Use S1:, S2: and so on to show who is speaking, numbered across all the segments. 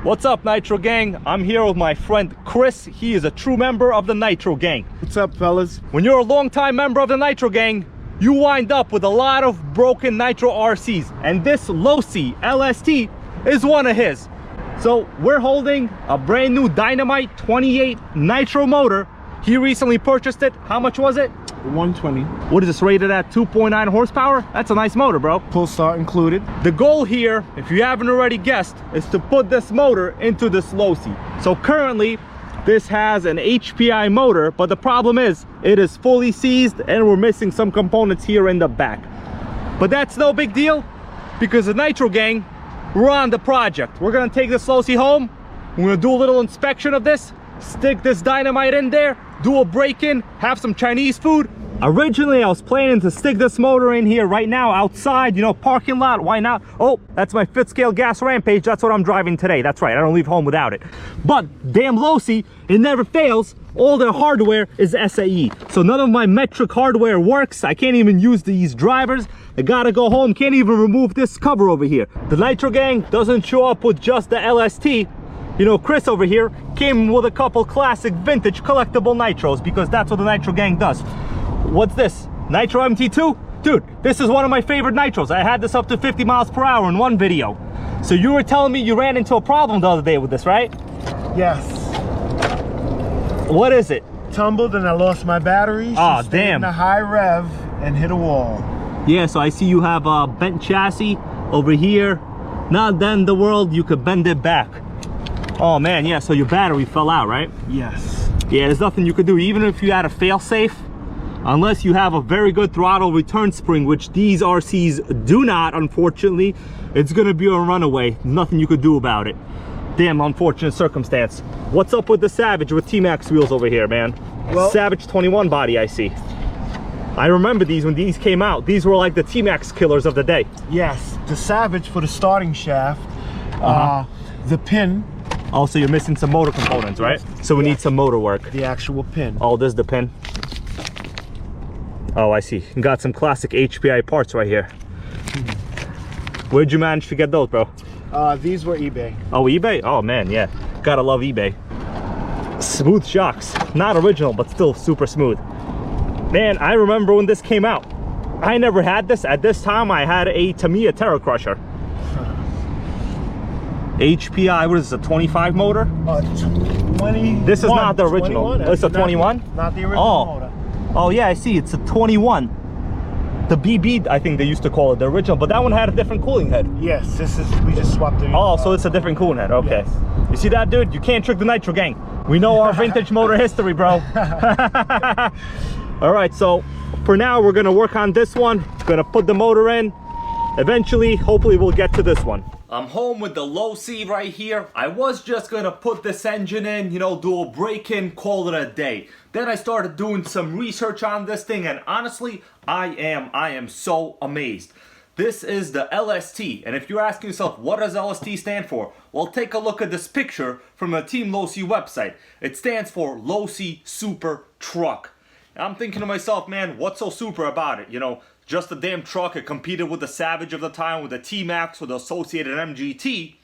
S1: What's up, Nitro Gang? I'm here with my friend Chris. He is a true member of the Nitro Gang.
S2: What's up, fellas?
S1: When you're a longtime member of the Nitro Gang, you wind up with a lot of broken Nitro RCs, and this Losi LST is one of his. So we're holding a brand new Dynamite 28 Nitro motor. He recently purchased it. How much was it?
S2: 120.
S1: What is this, rated at 2.9 horsepower? That's a nice motor, bro.
S2: Full start included.
S1: The goal here, if you haven't already guessed, is to put this motor into this Losi. So currently, this has an HPI motor, but the problem is, it is fully seized and we're missing some components here in the back. But that's no big deal, because the Nitro Gang, we're on the project. We're gonna take this Losi home, we're gonna do a little inspection of this, stick this Dynamite in there, do a break-in, have some Chinese food. Originally, I was planning to stick this motor in here right now outside, you know, parking lot. Why not? Oh, that's my 5th scale gas Rampage. That's what I'm driving today. That's right, I don't leave home without it. But damn Losi, it never fails. All their hardware is SAE. So none of my metric hardware works. I can't even use these drivers. I gotta go home, can't even remove this cover over here. The Nitro Gang doesn't show up with just the LST. You know, Chris over here came with a couple classic vintage collectible Nitros, because that's what the Nitro Gang does. What's this? Nitro MT2? Dude, this is one of my favorite Nitros. I had this up to 50 miles per hour in one video. So you were telling me you ran into a problem the other day with this, right?
S2: Yes.
S1: What is it?
S2: Tumbled and I lost my battery.
S1: Oh, damn.
S2: In a high rev and hit a wall.
S1: Yeah, so I see you have a bent chassis over here. Not then the world, you could bend it back. Oh man, yeah, so your battery fell out, right?
S2: Yes.
S1: Yeah, there's nothing you could do. Even if you had a fail-safe, unless you have a very good throttle return spring, which these RCs do not, unfortunately, it's gonna be a runaway. Nothing you could do about it. Damn unfortunate circumstance. What's up with the Savage with t-maxx wheels over here, man? Well, Savage 21 body, I see. I remember these when these came out. These were like the t-maxx killers of the day.
S2: Yes, the Savage for the starting shaft. The pin.
S1: Oh, so you're missing some motor components, right? So we need some motor work.
S2: The actual pin.
S1: Oh, this is the pin. Oh, I see. You got some classic HPI parts right here. Where'd you manage to get those, bro?
S2: These were eBay.
S1: Oh, eBay? Oh man, yeah. Gotta love eBay. Smooth shocks. Not original, but still super smooth. Man, I remember when this came out. I never had this. At this time, I had a Tamiya Terra Crusher. HPI, what is this, a 25 motor?
S2: 20.
S1: This is not the original. It's a 21?
S2: Not the original motor.
S1: Oh yeah, I see, it's a 21. The BB, I think they used to call it the original, but that one had a different cooling head.
S2: Yes, this is, we just swapped it.
S1: Oh, so it's a different cooling head, okay. Yes. You see that, dude? You can't trick the Nitro Gang. We know our vintage motor history, bro. All right, so for now, we're gonna work on this one. Gonna put the motor in. Eventually, hopefully we'll get to this one. I'm home with the Losi right here. I was just gonna put this engine in, you know, do a break-in, call it a day. Then I started doing some research on this thing, and honestly, I am so amazed. This is the LST, and if you're asking yourself, what does LST stand for? Well, take a look at this picture from the Team-Losi website. It stands for Losi Super Truck. And I'm thinking to myself, man, what's so super about it? You know, just a damn truck. It competed with the Savage of the time, with the t-maxx, with the associated MGT.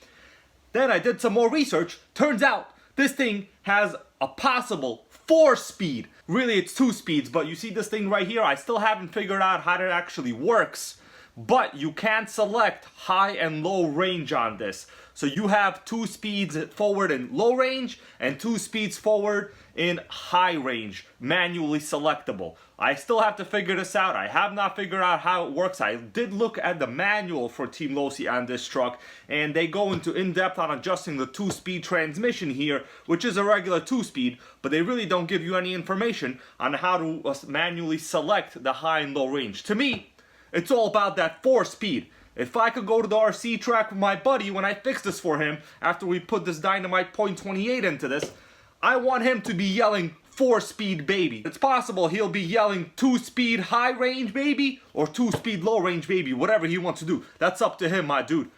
S1: Then I did some more research. Turns out this thing has a possible 4-speed. Really, it's 2 speeds, but you see this thing right here? I still haven't figured out how it actually works. But you can select high and low range on this. So you have 2 speeds forward in low range and 2 speeds forward in high range, manually selectable. I still have to figure this out. I have not figured out how it works. I did look at the manual for Team-Losi on this truck, and they go into in-depth on adjusting the 2-speed transmission here, which is a regular 2-speed, but they really don't give you any information on how to manually select the high and low range. To me, it's all about that 4-speed. If I could go to the RC track with my buddy when I fix this for him, after we put this Dynamite .28 into this, I want him to be yelling 4-speed baby. It's possible he'll be yelling 2-speed high range baby or 2-speed low range baby, whatever he wants to do. That's up to him, my dude.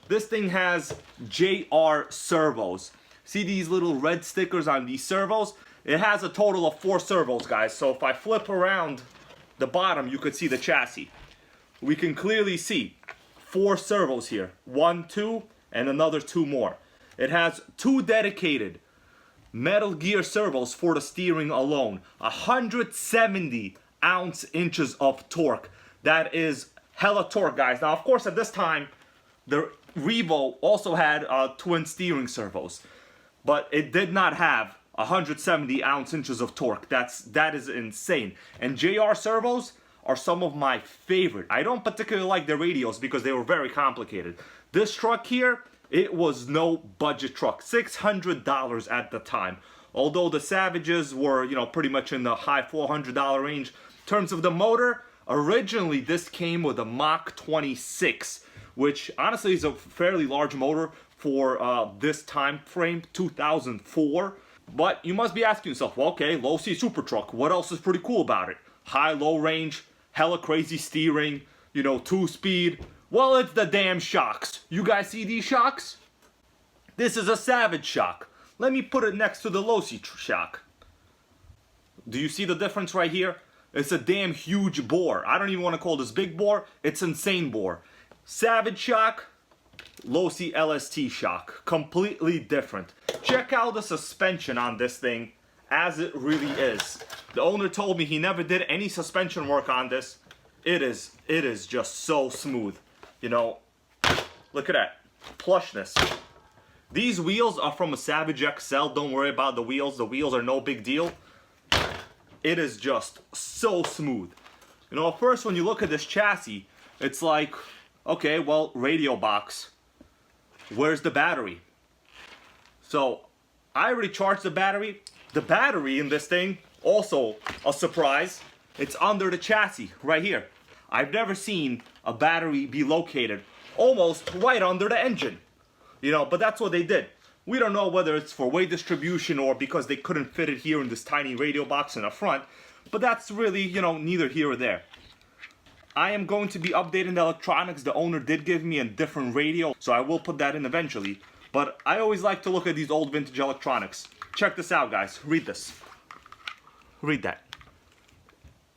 S1: This thing has JR servos. See these little red stickers on these servos? It has a total of 4 servos, guys. So if I flip around the bottom, you could see the chassis. We can clearly see 4 servos here. 1, 2, and another 2 more. It has 2 dedicated Metal Gear servos for the steering alone. 170 inches of torque. That is hella torque, guys. Now, of course, at this time, the Revo also had twin steering servos, but it did not have 170 inches of torque. That is insane. And JR servos are some of my favorite. I don't particularly like their radios because they were very complicated. This truck here, it was no budget truck. $600 at the time. Although the Savages were, you know, pretty much in the high $400 range. In terms of the motor, originally this came with a Mach 26, which honestly is a fairly large motor for this time frame, 2004. But you must be asking yourself, well, okay, Losi super truck, what else is pretty cool about it? High, low range, hella crazy steering, you know, 2-speed. Well, it's the damn shocks. You guys see these shocks? This is a Savage shock. Let me put it next to the Losi shock. Do you see the difference right here? It's a damn huge bore. I don't even want to call this big bore. It's insane bore. Savage shock, Losi LST shock. Completely different. Check out the suspension on this thing as it really is. The owner told me he never did any suspension work on this. It is just so smooth. You know, look at that plushness. These wheels are from a Savage XL. Don't worry about the wheels. The wheels are no big deal. It is just so smooth. You know, at first when you look at this chassis, it's like, okay, well, radio box. Where's the battery? So, I already charged the battery. The battery in this thing, also a surprise. It's under the chassis, right here. I've never seen a battery be located almost right under the engine. You know, but that's what they did. We don't know whether it's for weight distribution or because they couldn't fit it here in this tiny radio box in the front. But that's really, you know, neither here or there. I am going to be updating the electronics. The owner did give me a different radio, so I will put that in eventually. But I always like to look at these old vintage electronics. Check this out, guys. Read this. Read that.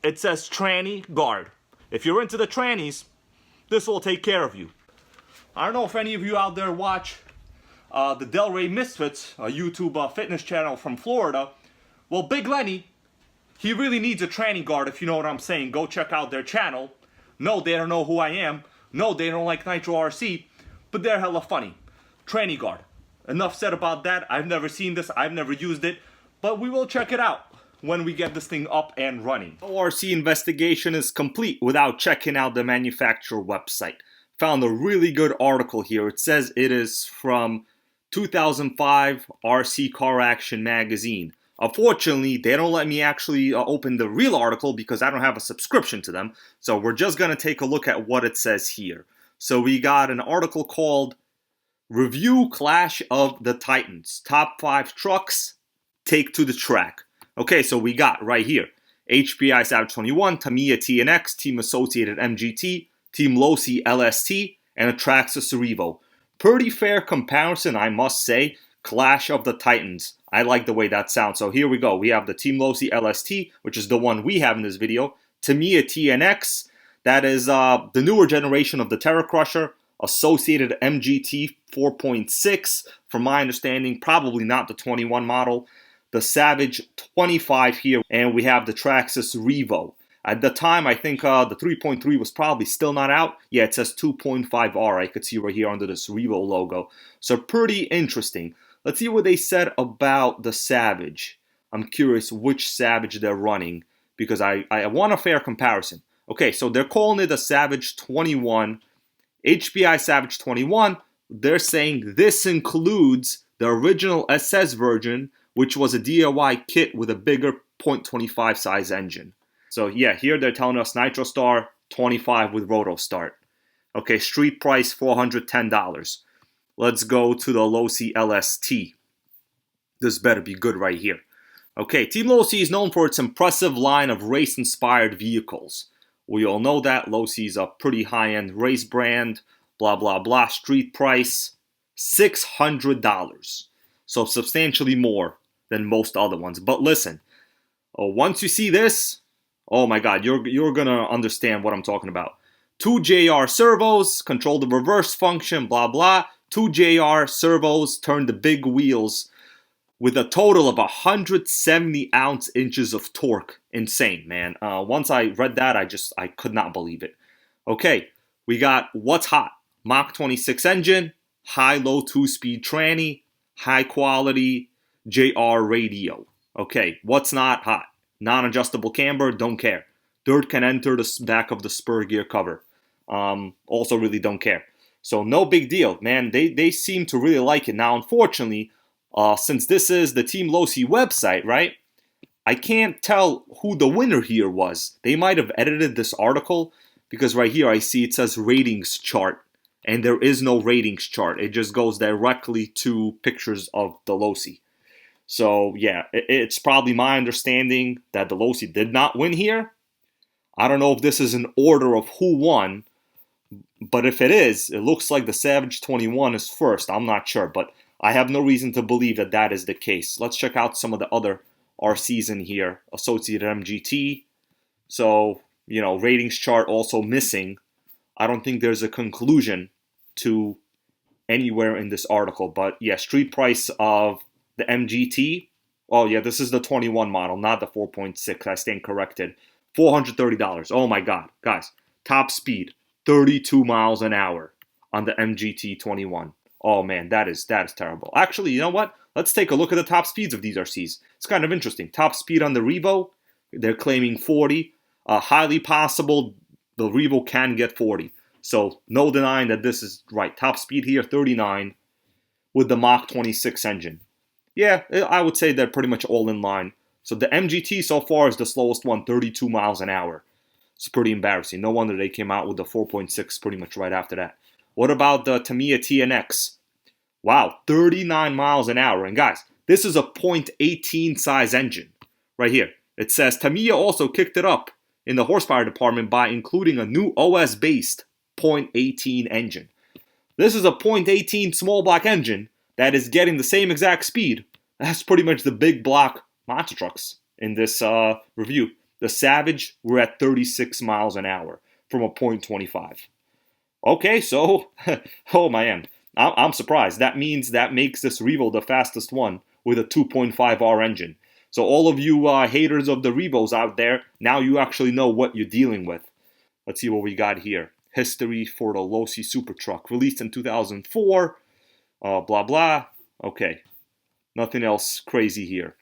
S1: It says tranny guard. If you're into the trannies, this will take care of you. I don't know if any of you out there watch the Delray Misfits, a YouTube fitness channel from Florida. Well, Big Lenny, he really needs a tranny guard, if you know what I'm saying. Go check out their channel. No, they don't know who I am. No, they don't like Nitro RC, but they're hella funny. Tranny guard. Enough said about that. I've never seen this. I've never used it, but we will check it out when we get this thing up and running. No RC investigation is complete without checking out the manufacturer website. Found a really good article here. It says it is from 2005 RC Car Action magazine. Unfortunately, they don't let me actually open the real article because I don't have a subscription to them. So we're just going to take a look at what it says here. So we got an article called Review Clash of the Titans. Top 5 trucks take to the track. Okay, so we got right here HPI Savage 21, Tamiya TNX, Team Associated MGT, Team-Losi LST, and a Traxxas Revo. Pretty fair comparison, I must say. Clash of the Titans. I like the way that sounds. So here we go. We have the Team-Losi LST, which is the one we have in this video. Tamiya TNX, that is the newer generation of the Terra Crusher. Associated MGT 4.6, from my understanding, probably not the 21 model. The Savage 25 here, and we have the Traxxas Revo. At the time, I think the 3.3 was probably still not out. Yeah, it says 2.5R. I could see right here under this Revo logo. So pretty interesting. Let's see what they said about the Savage. I'm curious which Savage they're running because I want a fair comparison. Okay, so they're calling it a Savage 21. HPI Savage 21, they're saying this includes the original SS version, which was a DIY kit with a bigger .25 size engine. So yeah, here they're telling us Nitro Star 25 with Roto Start. Okay, street price $410. Let's go to the Losi LST. This better be good right here. Okay, Team-Losi is known for its impressive line of race-inspired vehicles. We all know that. Losi is a pretty high-end race brand. Blah, blah, blah. Street price, $600. So substantially more than most other ones. But listen, once you see this, oh my God, you're going to understand what I'm talking about. 2 JR servos, control the reverse function, blah, blah. 2 JR servos turned the big wheels with a total of 170 ounce-inches of torque. Insane, man. Once I read that, I could not believe it. Okay, we got what's hot. Mach 26 engine, high-low 2-speed tranny, high-quality JR radio. Okay, what's not hot? Non-adjustable camber, don't care. Dirt can enter the back of the spur gear cover. Also really don't care. So no big deal, man. They seem to really like it. Now, unfortunately, since this is the Team-Losi website, right? I can't tell who the winner here was. They might have edited this article because right here I see it says ratings chart. And there is no ratings chart. It just goes directly to pictures of the Losi. So yeah, it's probably my understanding that the Losi did not win here. I don't know if this is an order of who won. But if it is, it looks like the Savage 21 is first. I'm not sure, but I have no reason to believe that that is the case. Let's check out some of the other RCs in here. Associated MGT. So, you know, ratings chart also missing. I don't think there's a conclusion to anywhere in this article. But yeah, street price of the MGT. Oh yeah, this is the 21 model, not the 4.6. I stand corrected. $430. Oh my God, guys. Top speed. 32 miles an hour on the MGT 21. Oh man, that is terrible. Actually, you know what? Let's take a look at the top speeds of these RCs. It's kind of interesting. Top speed on the Revo, they're claiming 40. Highly possible the Revo can get 40. So no denying that this is right. Top speed here, 39 with the Mach 26 engine. Yeah, I would say they're pretty much all in line. So the MGT so far is the slowest one, 32 miles an hour. It's pretty embarrassing. No wonder they came out with the 4.6 pretty much right after that. What about the Tamiya TNX? Wow, 39 miles an hour. And guys, this is a .18 size engine right here. It says Tamiya also kicked it up in the horsepower department by including a new OS-based .18 engine. This is a .18 small block engine that is getting the same exact speed. That's pretty much the big block monster trucks in this review. The Savage, we're at 36 miles an hour from a .25. Okay, so, oh man, I'm surprised. That means that makes this Revo the fastest one with a 2.5R engine. So all of you haters of the Revos out there, now you actually know what you're dealing with. Let's see what we got here. History for the Losi Super Truck, released in 2004, blah blah. Okay, nothing else crazy here.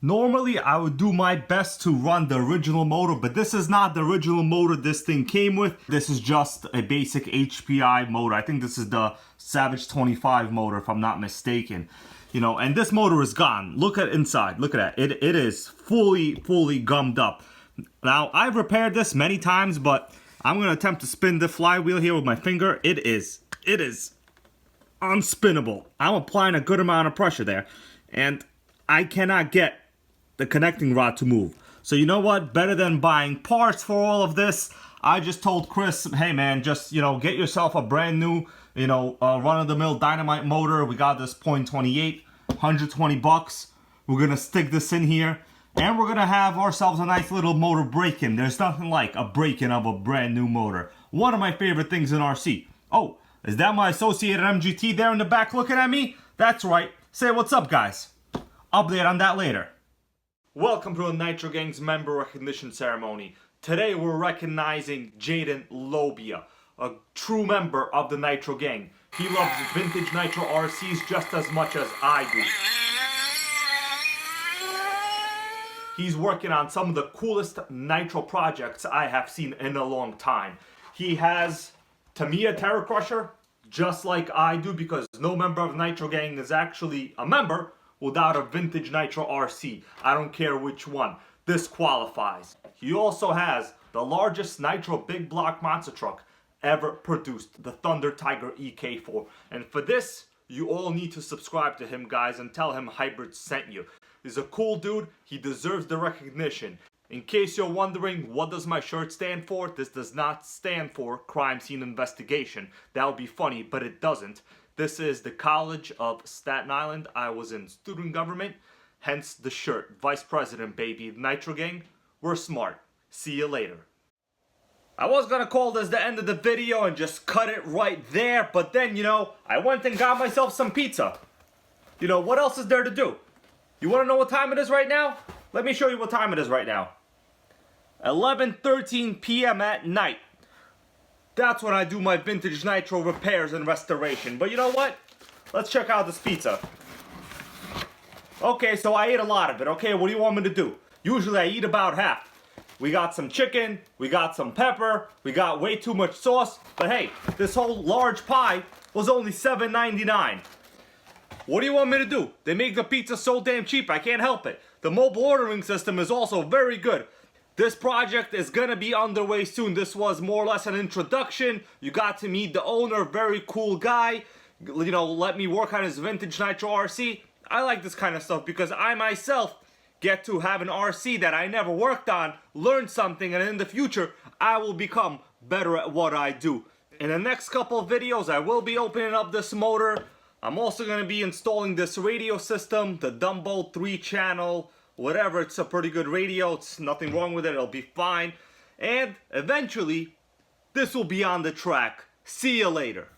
S1: Normally, I would do my best to run the original motor, but this is not the original motor this thing came with. This is just a basic HPI motor. I think this is the Savage 25 motor, if I'm not mistaken. You know, and this motor is gone. Look at inside. Look at that. It is fully gummed up. Now, I've repaired this many times, but I'm going to attempt to spin the flywheel here with my finger. It is unspinnable. I'm applying a good amount of pressure there, and I cannot get the connecting rod to move. So you know what? Better than buying parts for all of this, I just told Chris, hey man, just, you know, get yourself a brand new, you know, run-of-the-mill Dynamite motor. We got this .28, 120 bucks. We're gonna stick this in here, and we're gonna have ourselves a nice little motor break-in. There's nothing like a break-in of a brand new motor. One of my favorite things in RC. Oh, is that my Associated MGT there in the back looking at me? That's right. Say what's up, guys. Update on that later. Welcome to the Nitro Gang's member recognition ceremony. Today we're recognizing Jaden Lobia, a true member of the Nitro Gang. He loves vintage Nitro RCs just as much as I do. He's working on some of the coolest Nitro projects I have seen in a long time. He has Tamiya Terror Crusher, just like I do, because no member of Nitro Gang is actually a member without a vintage Nitro RC. I don't care which one. This qualifies. He also has the largest Nitro big block monster truck ever produced, the Thunder Tiger EK4. And for this, you all need to subscribe to him, guys, and tell him Hybrid sent you. He's a cool dude. He deserves the recognition. In case you're wondering, what does my shirt stand for? This does not stand for Crime Scene Investigation. That would be funny, but it doesn't. This is the College of Staten Island. I was in student government, hence the shirt. Vice President, baby. Nitro Gang, we're smart. See you later. I was gonna call this the end of the video and just cut it right there, but then, you know, I went and got myself some pizza. You know, what else is there to do? You wanna know what time it is right now? Let me show you what time it is right now. 11:13 p.m. at night. That's when I do my vintage nitro repairs and restoration. But you know what? Let's check out this pizza. Okay, so I ate a lot of it. Okay, what do you want me to do? Usually I eat about half. We got some chicken, we got some pepper, we got way too much sauce. But hey, this whole large pie was only $7.99. What do you want me to do? They make the pizza so damn cheap, I can't help it. The mobile ordering system is also very good. This project is gonna be underway soon. This was more or less an introduction. You got to meet the owner, very cool guy. You know, let me work on his vintage Nitro RC. I like this kind of stuff because I myself get to have an RC that I never worked on, learn something, and in the future, I will become better at what I do. In the next couple of videos, I will be opening up this motor. I'm also going to be installing this radio system, the Dumbo 3-channel, whatever. It's a pretty good radio. It's nothing wrong with it. It'll be fine. And eventually, this will be on the track. See you later.